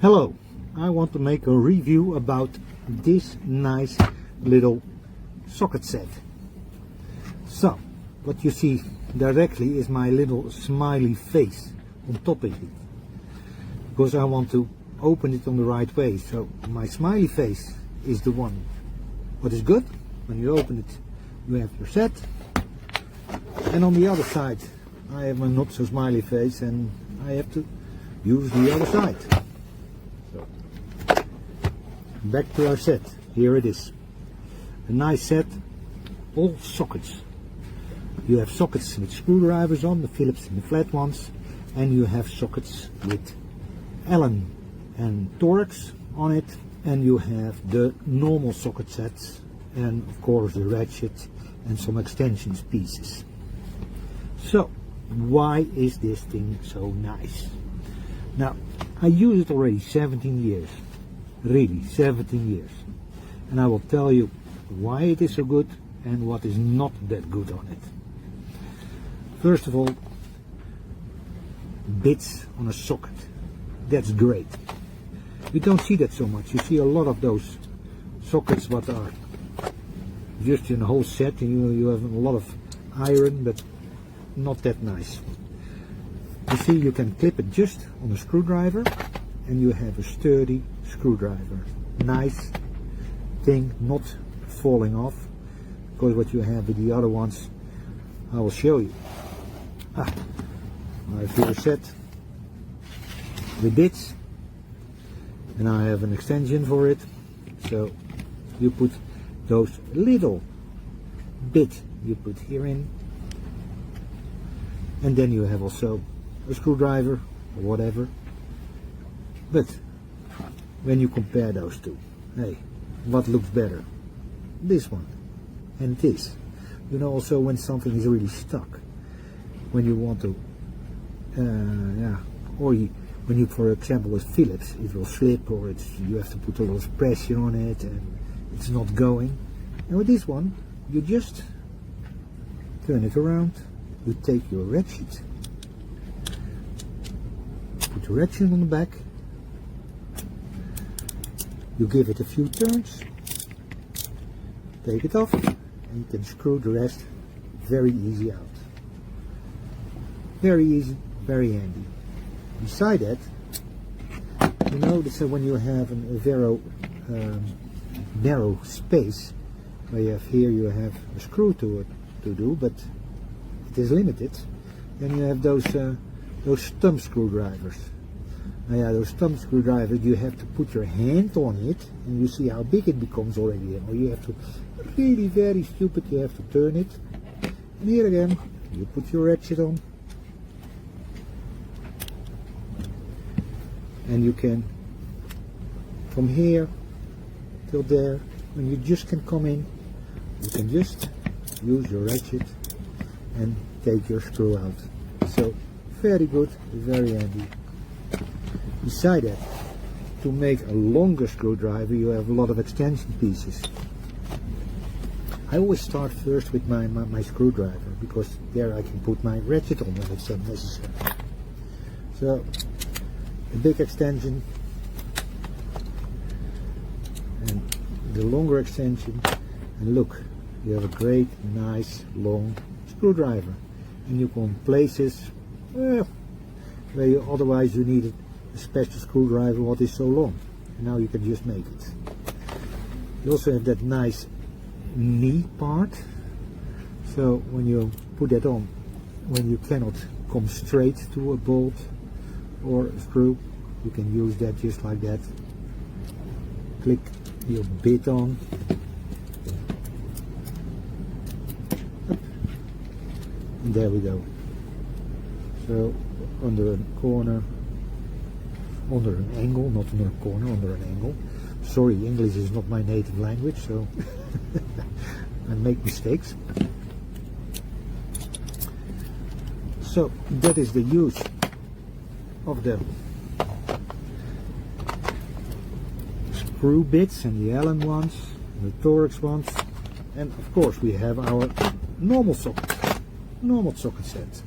Hello, I want to make a review about this nice little socket set. So, what you see directly is my little smiley face on top of it, because I want to open it on the right way. So my smiley face is the one what is good. When you open it, you have your set, and on the other side I have a not so smiley face and I have to use the other side. So, back to our set. Here it is. A nice set, all sockets. You have sockets with screwdrivers on, the Phillips and the flat ones, and you have sockets with Allen and Torx on it, and you have the normal socket sets, and of course the ratchet and some extensions pieces. So, why is this thing so nice? Now, I use it already 17 years, really 17 years, and I will tell you why it is so good and what is not that good on it. First of all, bits on a socket, that's great. You don't see that so much. You see a lot of those sockets what are just in a whole set, and you have a lot of iron, but not that nice. You see, you can clip it just on a screwdriver and you have a sturdy screwdriver. Nice thing, not falling off, because what you have with the other ones, I will show you. I have here a set with bits, and I have an extension for it. So you put those little bit you put here in, and then you have also a screwdriver or whatever. But when you compare those two, hey, what looks better? This one and this. You know, also when something is really stuck, when you want to when you, for example, with Phillips, it will slip, or you have to put a lot of pressure on it and it's not going. And with this one, you just turn it around, you take your ratchet, put your ratchet on the back, you give it a few turns, take it off, and you can screw the rest very easy out. Very easy, very handy. Beside that, you notice that when you have a very narrow space, where you have here, you have a screw to do, but it is limited. Then you have those thumb screwdrivers. Now, yeah, those thumb screwdrivers, you have to put your hand on it, and you see how big it becomes already. Or you have to, really very stupid, you have to turn it. And here again, you put your ratchet on, and you can, from here till there, when you just can come in, you can just use your ratchet and take your screw out. So, very good, very handy. Beside that, to make a longer screwdriver, you have a lot of extension pieces. I always start first with my screwdriver, because there I can put my ratchet on when it's necessary. So, a big extension and the longer extension, and look, you have a great, nice, long screwdriver, and you can places where you otherwise you needed a special screwdriver what is so long, and now you can just make it. You also have that nice knee part, so when you put that on, when you cannot come straight to a bolt or a screw, you can use that just like that. Click your bit on, and there we go. So under a corner, under an angle, not under a corner, under an angle. Sorry, English is not my native language, so I make mistakes. So that is the use of the screw bits and the Allen ones, the Torx ones, and of course we have our normal socket set.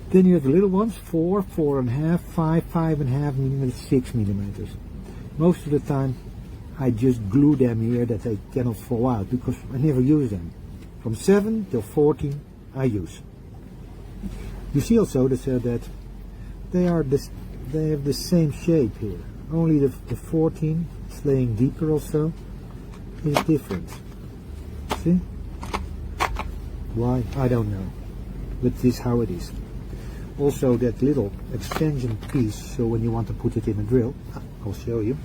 Then you have the little ones, 4, 4.5, 5, 5.5 millimeters, 6 millimeters. Most of the time I just glue them here that they cannot fall out because I never use them. From 7 till 14 I use. You see also that they have the same shape here. Only the 14 is laying deeper also is different. See? Why? I don't know. But this is how it is. Also that little extension piece, so when you want to put it in a drill, I'll show you.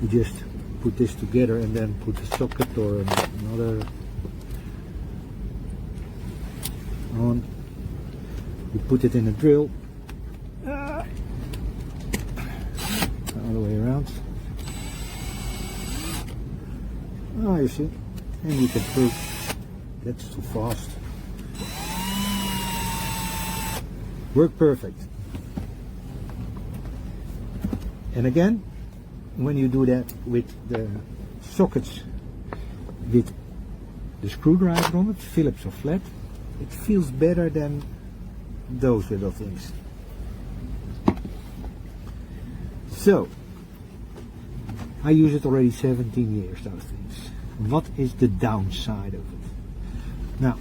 You just put this together and then put a socket or another on. You put it in a drill. All the way around. Oh, you see? And you can through. That's too fast. Work perfect. And again, when you do that with the sockets with the screwdriver on it, Phillips or flat, it feels better than those little things. So, I use it already 17 years, those things. What is the downside of it? Now,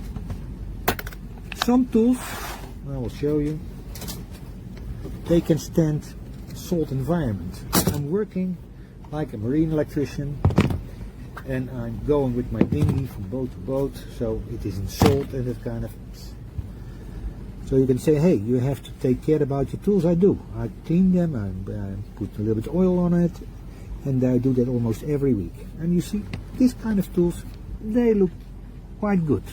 some tools, I will show you, they can stand salt environment. I'm working like a marine electrician and I'm going with my dinghy from boat to boat, so it is in salt and that kind of things. So you can say, hey, you have to take care about your tools. I do. I clean them, I put a little bit of oil on it, and I do that almost every week. And you see, this kind of tools, they look quite good.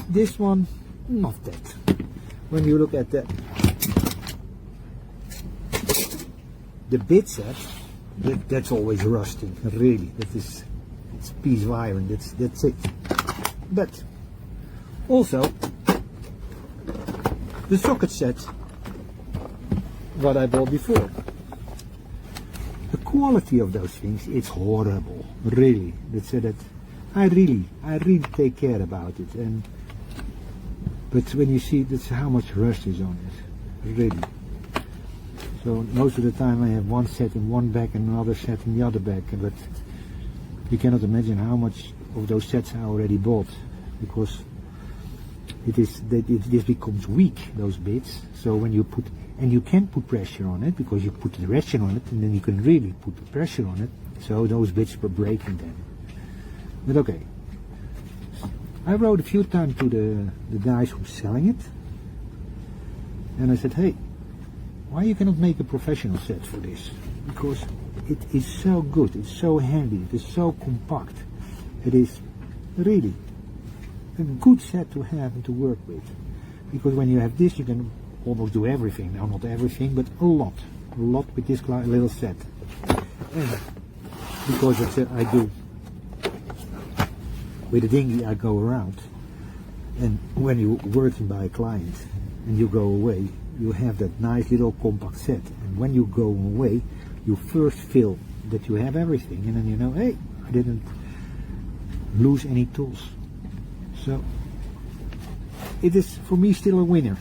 This one, not that. When you look at the bit set, that's always rusting, really. It's a piece of iron, that's it. But also the socket set what I bought before. The quality of those things, it's horrible, really. That's that I really take care about it. But when you see that's how much rust is on it, really. So most of the time I have one set in one bag and another set in the other bag, but you cannot imagine how much of those sets I already bought, because this becomes weak, those bits. So when you put, and you can put pressure on it, because you put the pressure on it, and then you can really put the pressure on it, so those bits were breaking then. But okay, I wrote a few times to the guys who's selling it, and I said, hey, why you cannot make a professional set for this? Because it is so good, it's so handy, it is so compact. It is really a good set to have and to work with. Because when you have this, you can almost do everything. Now, not everything, but a lot with this little set. And because it's I do with the dinghy, I go around, and when you're working by a client and you go away, you have that nice little compact set, and when you go away, you first feel that you have everything, and then you know, hey, I didn't lose any tools. So it is for me still a winner.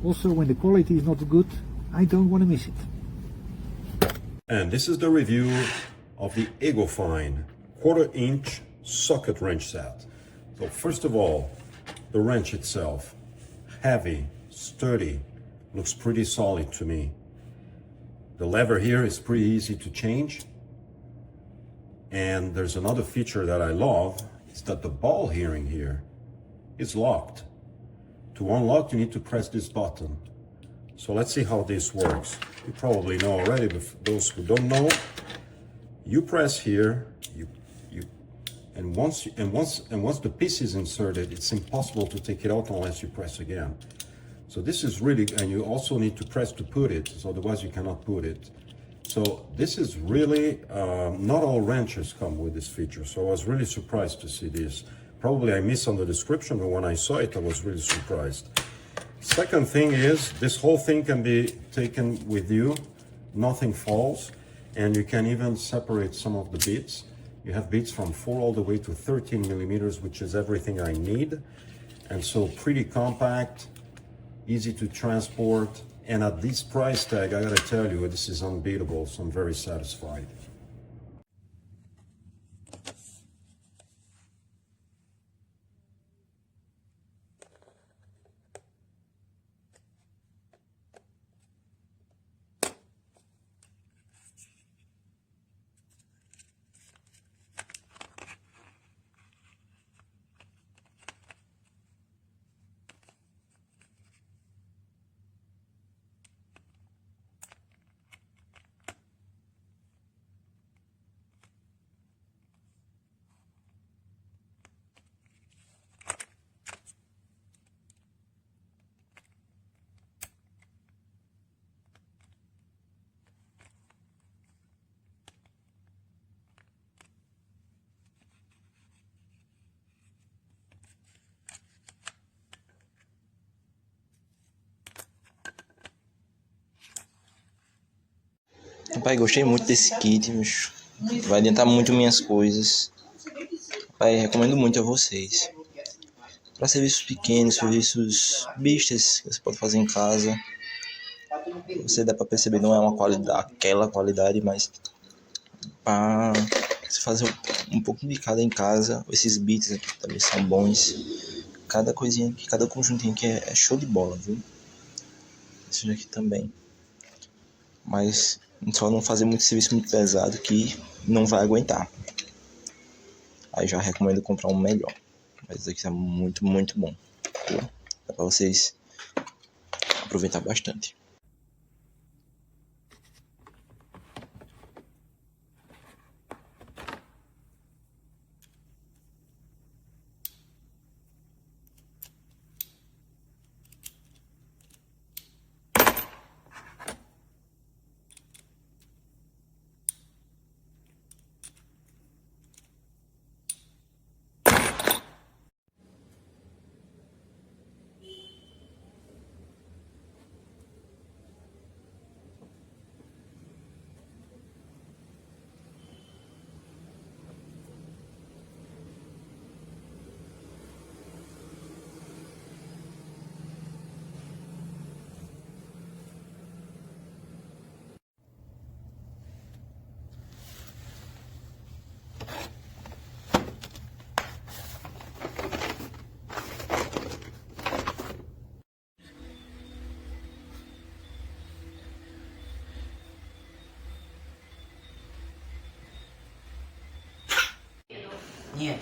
Also, when the quality is not good, I don't want to miss it. And this is the review of the Egofine 1/4 inch socket wrench set. So first of all, the wrench itself, heavy, sturdy, looks pretty solid to me. The lever here is pretty easy to change. And there's another feature that I love, is that the ball bearing here is locked. To unlock, you need to press this button. So let's see how this works. You probably know already, but for those who don't know, you press here, and once the piece is inserted, it's impossible to take it out unless you press again. So this is really, and you also need to press to put it, so otherwise you cannot put it. So this is really, not all wrenches come with this feature, so I was really surprised to see this. Probably I missed on the description, but when I saw it, I was really surprised. Second thing is, this whole thing can be taken with you, nothing falls, and you can even separate some of the bits. You have bits from 4 all the way to 13 millimeters, which is everything I need. And so pretty compact, easy to transport, and at this price tag, I gotta tell you, this is unbeatable, so I'm very satisfied. Pai, gostei muito desse kit, bicho. Vai adiantar muito minhas coisas. Pai, recomendo muito a vocês. Para serviços pequenos, serviços bestas que você pode fazer em casa. Você dá para perceber, não é uma qualidade, aquela qualidade, mas para você fazer um pouco de cada em casa. Esses beats aqui também são bons. Cada coisinha aqui, cada conjuntinho aqui é show de bola, viu? Esse aqui também. Mas só não fazer muito serviço muito pesado que não vai aguentar. Aí já recomendo comprar um melhor. Mas esse aqui tá muito, muito bom. Viu? Dá pra vocês aproveitar bastante.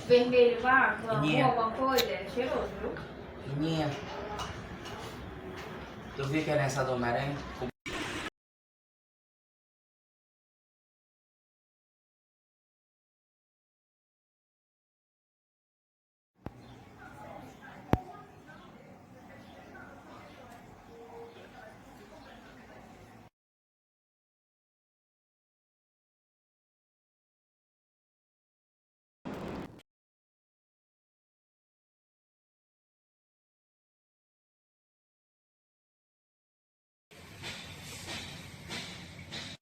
Vermelho, alguma coisa, é cheiroso, viu? Menina, tu viu que é nessa do Homem-Aranha?